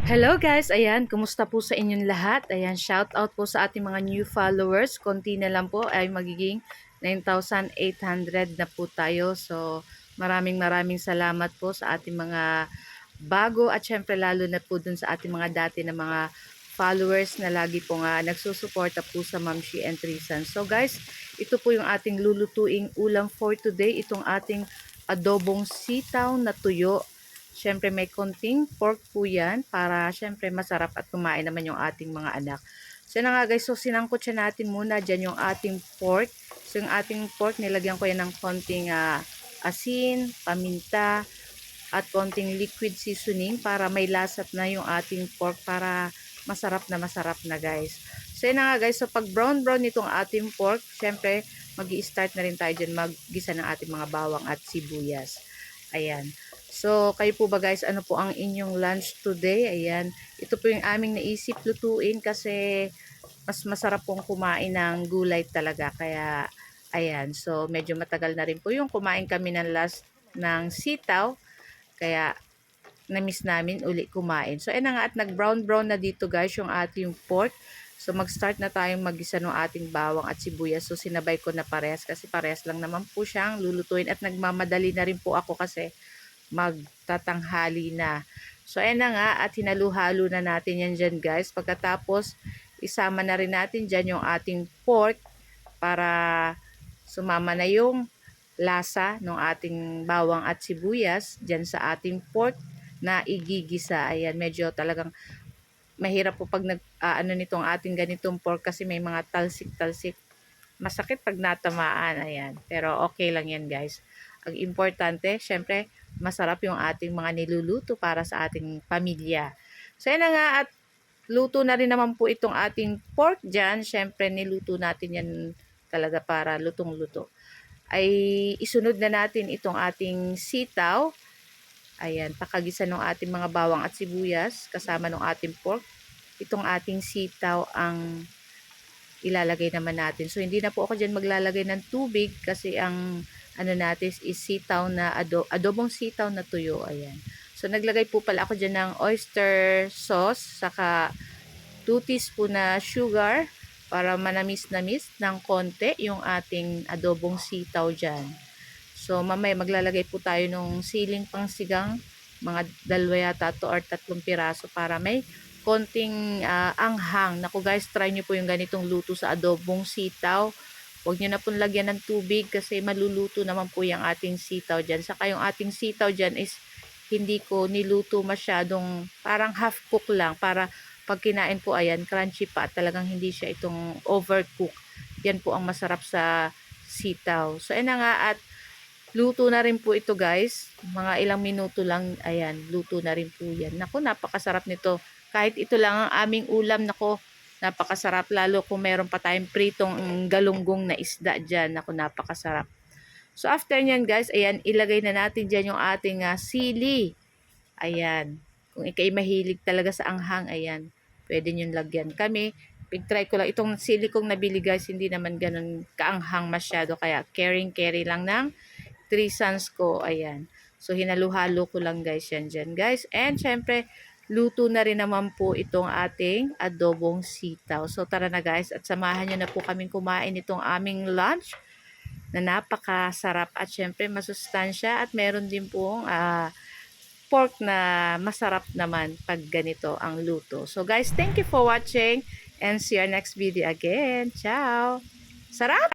Hello guys, ayan, kumusta po sa inyong lahat? Ayan, shout out po sa ating mga new followers. Konti na lang po ay magiging 9,800 na po tayo. So, maraming salamat po sa ating mga bago at syempre lalo na po dun sa ating mga dati na mga followers na lagi po nga nagsusuporta po sa Mamshi and Trisan. So guys, ito po yung ating lulutuing ulam for today. Itong ating adobong sitaw na tuyo. Siyempre may konting pork po yan para siyempre masarap at kumain naman yung ating mga anak. So na nga guys, so sinangkot siya natin muna dyan yung ating pork. So yung ating pork, nilagyan ko yan ng konting asin, paminta, at konting liquid seasoning para may lasat na yung ating pork para masarap na guys. So yun na nga guys, so pag brown itong ating pork, syempre mag-i-start na rin tayo dyan maggisa ng ating mga bawang at sibuyas. Ayan. So, kayo po ba guys, ano po ang inyong lunch today? Ayan. Ito po yung aming naisip lutuin kasi mas masarap pong kumain ng gulay talaga. Kaya, ayan. So, medyo matagal na rin po yung kumain kami ng last ng sitaw. Kaya, na-miss namin uli kumain. So, ayan na nga at nag-brown na dito guys yung ating pork. So, mag-start na tayong mag-isa ng ating bawang at sibuyas. So, sinabay ko na parehas kasi parehas lang naman po siyang lulutuin at nagmamadali na rin po ako kasi magtatanghali na. So, ayan na nga at hinalu-halo na natin yan dyan guys. Pagkatapos, isama na rin natin dyan yung ating pork para sumama na yung lasa ng ating bawang at sibuyas dyan sa ating pork na igigisa. Ayan, medyo talagang mahirap po pag ano nitong ating ganitong pork kasi may mga talsik-talsik. Masakit pag natamaan, ayan. Pero okay lang yan guys. Ang importante, syempre, masarap yung ating mga niluluto para sa ating pamilya. So yan na nga at luto na rin naman po itong ating pork dyan. Syempre, niluto natin yan talaga para lutong-luto. Ay isunod na natin itong ating sitaw. Ayan, pakagisa ng ating mga bawang at sibuyas kasama ng ating pork. Itong ating sitaw ang ilalagay naman natin. So, hindi na po ako dyan maglalagay ng tubig kasi ang ano natin is sitaw na adobong sitaw na tuyo. Ayan. So, naglagay po pala ako dyan ng oyster sauce saka 2 teaspoon na sugar para manamis-namis ng konti yung ating adobong sitaw dyan. So, mamaya maglalagay po tayo ng siling pangsigang, mga 2 yata to or 3 piraso para may konting anghang. Naku guys, try nyo po yung ganitong luto sa adobong sitaw. Huwag nyo na pong lagyan ng tubig kasi maluluto naman po yung ating sitaw dyan. Saka yung ating sitaw dyan is hindi ko niluto masyadong parang half cook lang para pag kinain po ayan, crunchy pa at talagang hindi siya itong overcook. Yan po ang masarap sa sitaw. So, ayan na nga at luto na rin po ito guys. Mga ilang minuto lang, ayan, luto na rin po yan. Naku, napakasarap nito. Kahit ito lang ang aming ulam, naku, napakasarap. Lalo kung meron pa tayong pritong galunggong na isda dyan. Naku, napakasarap. So, after nyan guys, ayan, ilagay na natin dyan yung ating sili. Ayan. Kung ikay mahilig talaga sa anghang, ayan, pwede nyo lagyan. Kami, try ko lang. Itong sili kong nabili guys, hindi naman ganun kaanghang masyado. Kaya, carry lang ng 3 sons ko. Ayan. So, hinaluhalo ko lang guys yan dyan guys. And, syempre, luto na rin naman po itong ating adobong sitaw. So, tara na guys at samahan nyo na po kaming kumain itong aming lunch na napakasarap at syempre masustansya at meron din pong pork na masarap naman pag ganito ang luto. So guys, thank you for watching and see you next video again. Ciao! Sarap!